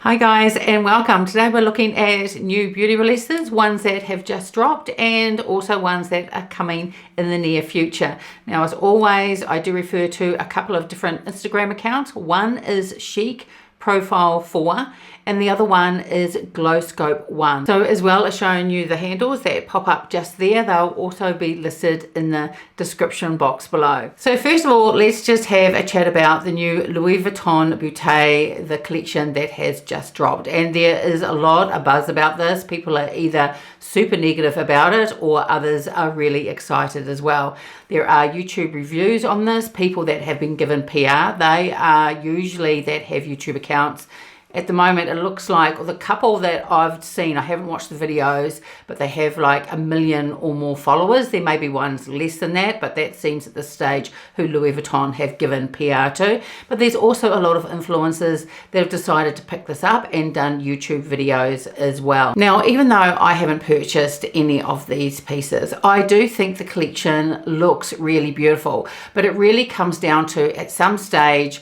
Hi guys and welcome. Today we're looking at new beauty releases, ones that have just dropped and also ones that are coming in the near future. Now as always I do refer to a couple of different Instagram accounts. One is Chic Profile 4 and the other one is Glow Scope 1. So as well as showing you the handles that pop up just there, they'll also be listed in the description box below. So first of all, let's just have a chat about the new Louis Vuitton Beauté, the collection that has just dropped. And there is a lot of buzz about this. People are either super negative about it or others are really excited as well. There are YouTube reviews on this, people that have been given PR. They are usually that have YouTube accounts. At the moment, it looks like the couple that I've seen, I haven't watched the videos, but they have like 1 million or more followers. There may be ones less than that, but that seems at this stage who Louis Vuitton have given PR to. But there's also a lot of influencers that have decided to pick this up and done YouTube videos as well. Now, even though I haven't purchased any of these pieces, I do think the collection looks really beautiful, but it really comes down to, at some stage,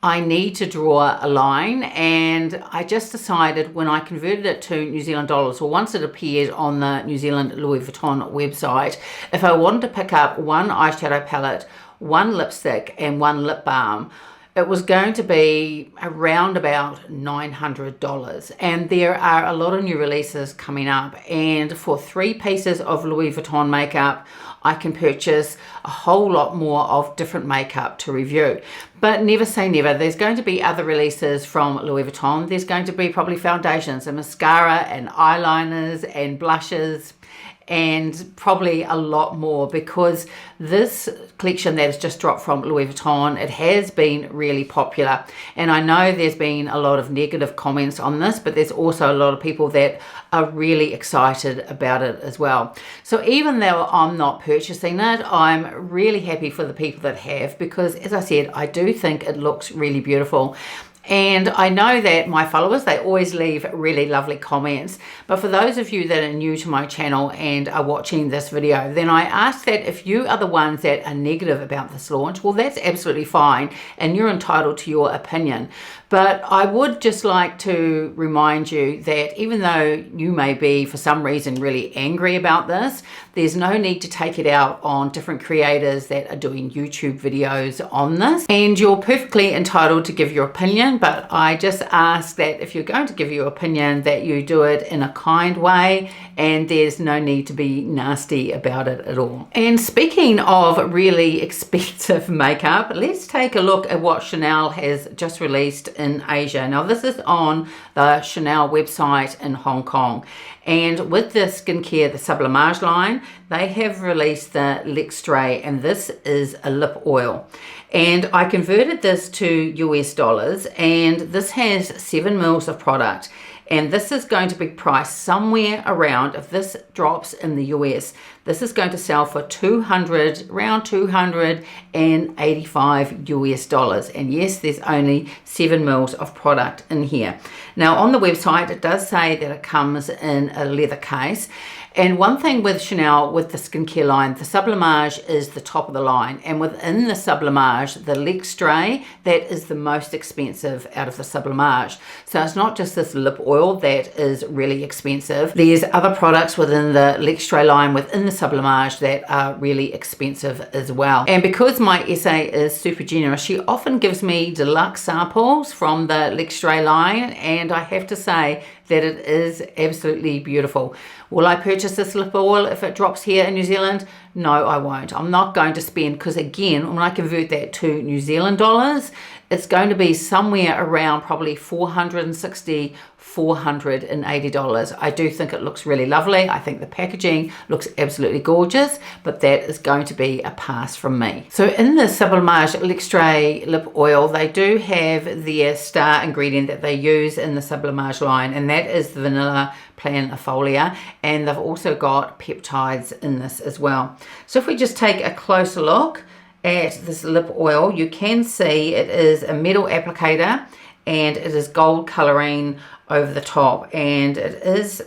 I need to draw a line, and I just decided when I converted it to New Zealand dollars, or once it appeared on the New Zealand Louis Vuitton website, if I wanted to pick up one eyeshadow palette, one lipstick and one lip balm, it was going to be around about $900. And there are a lot of new releases coming up, and for 3 pieces of Louis Vuitton makeup I can purchase a whole lot more of different makeup to review. But never say never. There's going to be other releases from Louis Vuitton. There's going to be probably foundations and mascara and eyeliners and blushes and probably a lot more, because this collection that has just dropped from Louis Vuitton, it has been really popular. And I know there's been a lot of negative comments on this, but there's also a lot of people that are really excited about it as well. So even though I'm not purchasing it, I'm really happy for the people that have, because as I said, I do think it looks really beautiful. And I know that my followers, they always leave really lovely comments. But for those of you that are new to my channel and are watching this video, then I ask that if you are the ones that are negative about this launch, well, that's absolutely fine and you're entitled to your opinion. But I would just like to remind you that even though you may be, for some reason, really angry about this, there's no need to take it out on different creators that are doing YouTube videos on this. And you're perfectly entitled to give your opinion, but I just ask that if you're going to give your opinion, that you do it in a kind way, and there's no need to be nasty about it at all. And speaking of really expensive makeup, let's take a look at what Chanel has just released in Asia. Now this is on the Chanel website in Hong Kong, and with the skincare, the Sublimage line, they have released the L'extrait, and this is a lip oil. And I converted this to US dollars, and this has 7 mils of product. And this is going to be priced somewhere around, if this drops in the US, this is going to sell for around 285 US dollars. And yes, there's only 7 mils of product in here. Now on the website, it does say that it comes in a leather case. And one thing with Chanel, with the skincare line, the Sublimage is the top of the line. And within the Sublimage, the L'extrait, that is the most expensive out of the Sublimage. So it's not just this lip oil that is really expensive. There's other products within the L'extrait line, within the Sublimage, that are really expensive as well. And because my SA is super generous, she often gives me deluxe samples from the L'extrait line. And I have to say that it is absolutely beautiful. Will I purchase this lip oil if it drops here in New Zealand? No, I won't. I'm not going to spend, because again, when I convert that to New Zealand dollars, it's going to be somewhere around probably $460, $480. I do think it looks really lovely. I think the packaging looks absolutely gorgeous, but that is going to be a pass from me. So in the Sublimage L'extrait lip oil, they do have their star ingredient that they use in the Sublimage line, and that is the vanilla planifolia, and they've also got peptides in this as well. So if we just take a closer look at this lip oil, you can see it is a metal applicator and it is gold coloring over the top, and it is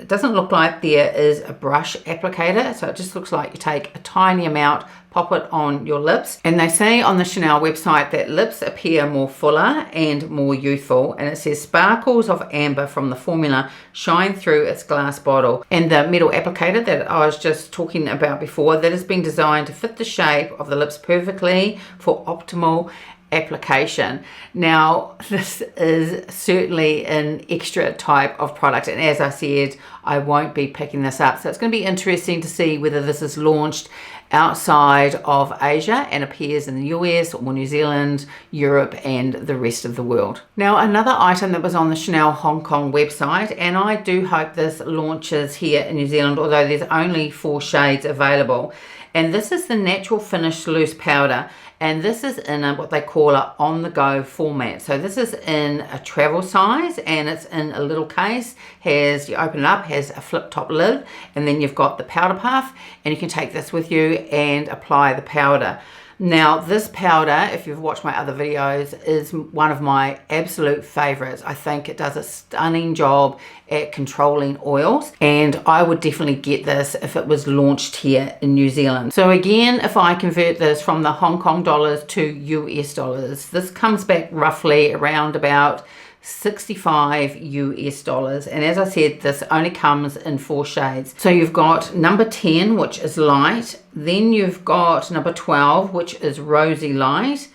it doesn't look like there is a brush applicator, so it just looks like you take a tiny amount, pop it on your lips. And they say on the Chanel website that lips appear more fuller and more youthful, and it says sparkles of amber from the formula shine through its glass bottle. And the metal applicator that I was just talking about before, that has been designed to fit the shape of the lips perfectly for optimal application. Now, this is certainly an extra type of product, and as I said, I won't be picking this up, so it's going to be interesting to see whether this is launched outside of Asia and appears in the US or New Zealand, Europe, and the rest of the world. Now, another item that was on the Chanel Hong Kong website, and I do hope this launches here in New Zealand, although there's only 4 shades available, and this is the Natural Finish Loose Powder. And this is in what they call a on-the-go format. So this is in a travel size, and it's in a little case. You open it up, has a flip-top lid, and then you've got the powder puff, and you can take this with you and apply the powder. Now, this powder, if you've watched my other videos, is one of my absolute favorites. I think it does a stunning job at controlling oils, and I would definitely get this if it was launched here in New Zealand. So again, if I convert this from the Hong Kong dollars to US dollars, this comes back roughly around about 65 US dollars, and as I said, this only comes in 4 shades. So you've got number 10, which is light, then you've got number 12, which is rosy light,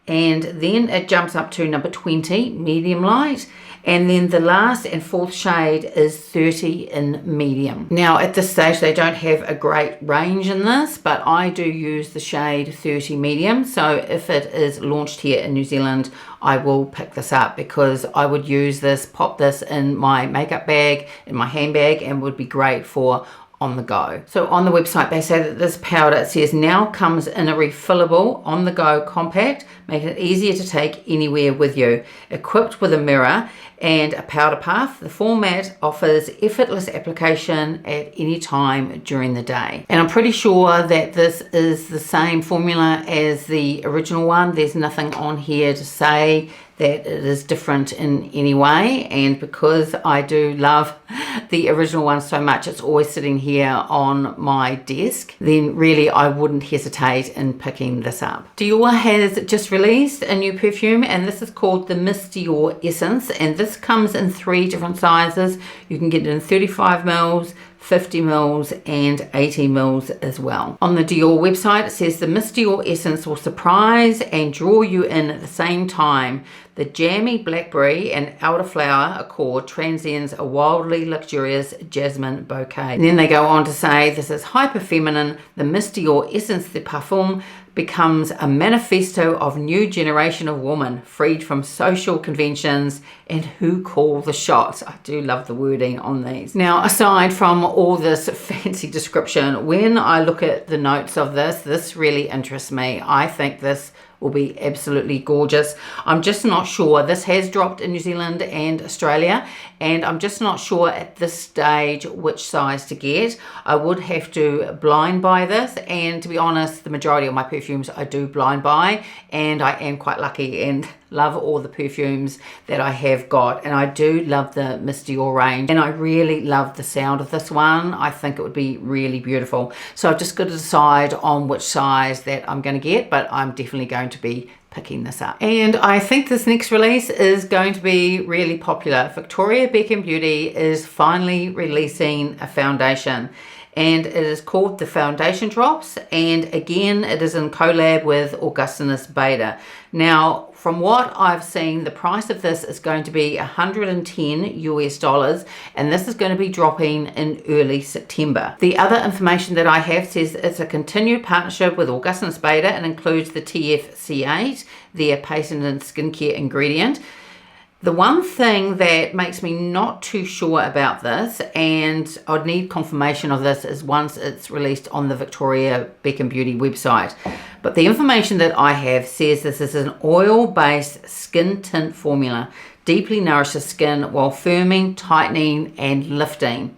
and then it jumps up to number 20, medium light, and then the last and 4th shade is 30 in medium. Now at this stage they don't have a great range in this, but I do use the shade 30 medium, so if it is launched here in New Zealand, I will pick this up because I would use this, pop this in my makeup bag, in my handbag, and would be great for on the go. So on the website they say that this powder, it says, now comes in a refillable on the go compact, making it easier to take anywhere with you. Equipped with a mirror and a powder puff, the format offers effortless application at any time during the day. And I'm pretty sure that this is the same formula as the original one. There's nothing on here to say that it is different in any way, and because I do love the original one so much, it's always sitting here on my desk, then really I wouldn't hesitate in picking this up. Dior has just released a new perfume, and this is called the Miss Dior Essence, and this comes in 3 different sizes. You can get it in 35 mils, 50 mils and 80 mils as well. On the Dior website it says the Miss Dior Essence will surprise and draw you in at the same time. The jammy blackberry and elderflower accord transcends a wildly luxurious jasmine bouquet. And then they go on to say this is hyper feminine. The Miss Dior Essence de Parfum becomes a manifesto of new generation of woman freed from social conventions and who call the shots. I do love the wording on these. Now, aside from all this fancy description, when I look at the notes of this really interests me. I think this will be absolutely gorgeous. I'm just not sure. This has dropped in New Zealand and Australia, and I'm just not sure at this stage which size to get. I would have to blind buy this, and to be honest, the majority of my perfumes I do blind buy, and I am quite lucky and love all the perfumes that I have got, and I do love the Miss Dior range, and I really love the sound of this one. I think it would be really beautiful. So I've just got to decide on which size that I'm going to get, but I'm definitely going to be picking this up. And I think this next release is going to be really popular. Victoria Beckham Beauty is finally releasing a foundation, and it is called the Foundation Drops, and again it is in collab with Augustinus Bader. Now, from what I've seen, the price of this is going to be 110 US dollars, and this is going to be dropping in early September. The other information that I have says it's a continued partnership with Augustinus Bader and includes the TFC8, their patented skincare ingredient. The one thing that makes me not too sure about this, and I'd need confirmation of this, is once it's released on the Victoria Beckham Beauty website. But the information that I have says this is an oil-based skin tint formula, deeply nourishes skin while firming, tightening, and lifting.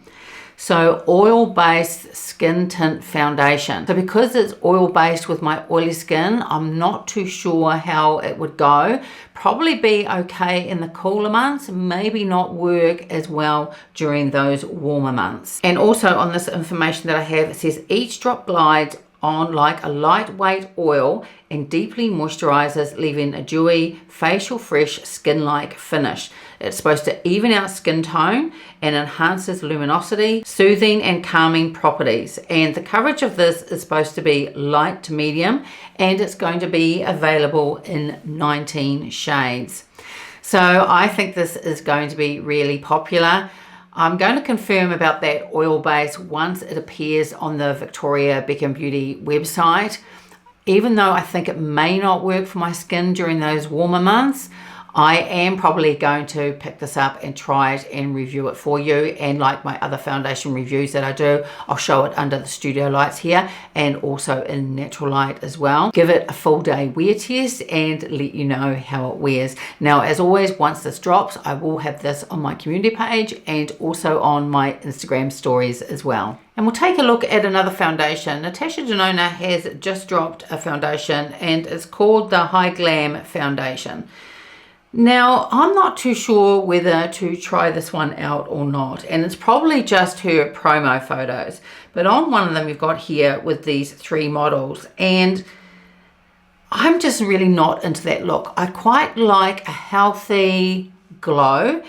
So oil-based skin tint foundation. So because it's oil-based with my oily skin, I'm not too sure how it would go. Probably be okay in the cooler months, maybe not work as well during those warmer months. And also on this information that I have, it says each drop glides on like a lightweight oil and deeply moisturizes, leaving a dewy, facial fresh, skin-like finish. It's supposed to even out skin tone and enhances luminosity, soothing and calming properties. And the coverage of this is supposed to be light to medium, and it's going to be available in 19 shades. So I think this is going to be really popular. I'm going to confirm about that oil base once it appears on the Victoria Beckham Beauty website. Even though I think it may not work for my skin during those warmer months, I am probably going to pick this up and try it and review it for you. And like my other foundation reviews that I do, I'll show it under the studio lights here and also in natural light as well. Give it a full day wear test and let you know how it wears. Now, as always, once this drops, I will have this on my community page and also on my Instagram stories as well. And we'll take a look at another foundation. Natasha Denona has just dropped a foundation and it's called the Hy-Glam foundation. Now, I'm not too sure whether to try this one out or not, and it's probably just her promo photos. But on one of them, you've got here with these 3 models, and I'm just really not into that look. I quite like a healthy glow,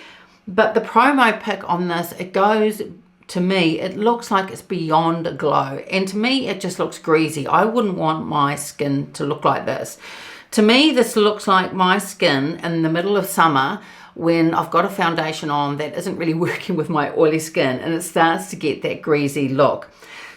but the promo pic on this, it goes, to me, it looks like it's beyond a glow, and to me, it just looks greasy. I wouldn't want my skin to look like this. To me, this looks like my skin in the middle of summer when I've got a foundation on that isn't really working with my oily skin and it starts to get that greasy look.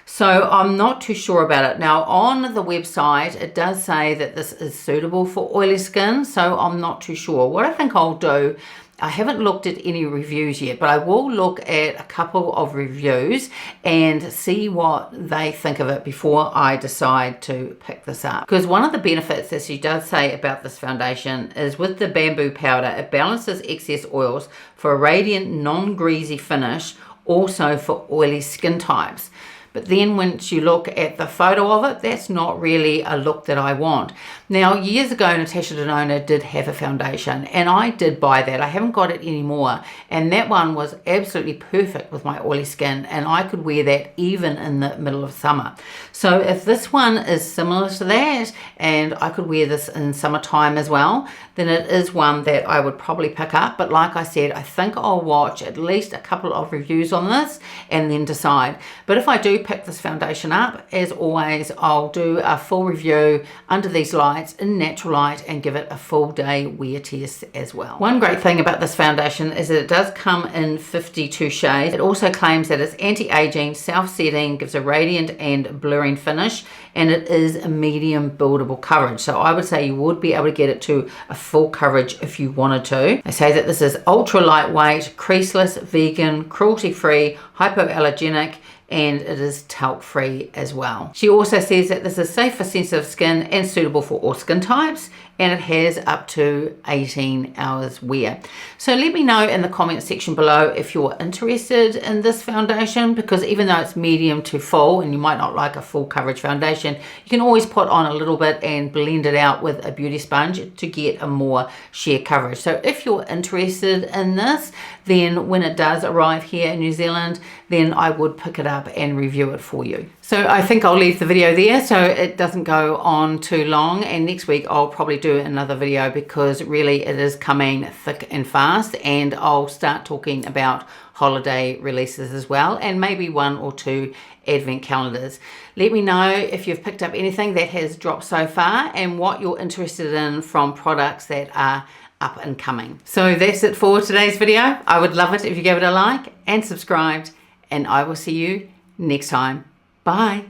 So I'm not too sure about it. Now on the website, it does say that this is suitable for oily skin, so I'm not too sure. What I think I'll do, I haven't looked at any reviews yet, but I will look at a couple of reviews and see what they think of it before I decide to pick this up. Because one of the benefits that she does say about this foundation is with the bamboo powder, it balances excess oils for a radiant, non-greasy finish, also for oily skin types. But then once you look at the photo of it, that's not really a look that I want. Now, years ago, Natasha Denona did have a foundation, and I did buy that. I haven't got it anymore, and that one was absolutely perfect with my oily skin, and I could wear that even in the middle of summer. So if this one is similar to that, and I could wear this in summertime as well, then it is one that I would probably pick up. But like I said, I think I'll watch at least a couple of reviews on this and then decide. But if I do pick this foundation up, as always, I'll do a full review under these lights in natural light and give it a full day wear test as well. One great thing about this foundation is that it does come in 52 shades. It also claims that it's anti-aging, self-setting, gives a radiant and blurring finish, and it is a medium buildable coverage. So I would say you would be able to get it to a full coverage if you wanted to. They say that this is ultra lightweight, creaseless, vegan, cruelty-free, hypoallergenic, and it is talc free as well. She also says that this is safe for sensitive skin and suitable for all skin types, and it has up to 18 hours wear. So let me know in the comment section below if you're interested in this foundation, because even though it's medium to full and you might not like a full coverage foundation, you can always put on a little bit and blend it out with a beauty sponge to get a more sheer coverage. So if you're interested in this, then when it does arrive here in New Zealand, then I would pick it up and review it for you. So I think I'll leave the video there so it doesn't go on too long, and next week I'll probably do another video because really it is coming thick and fast, and I'll start talking about holiday releases as well, and maybe 1 or 2 advent calendars. Let me know if you've picked up anything that has dropped so far and what you're interested in from products that are up and coming. So that's it for today's video. I would love it if you gave it a like and subscribed, and I will see you next time. Bye.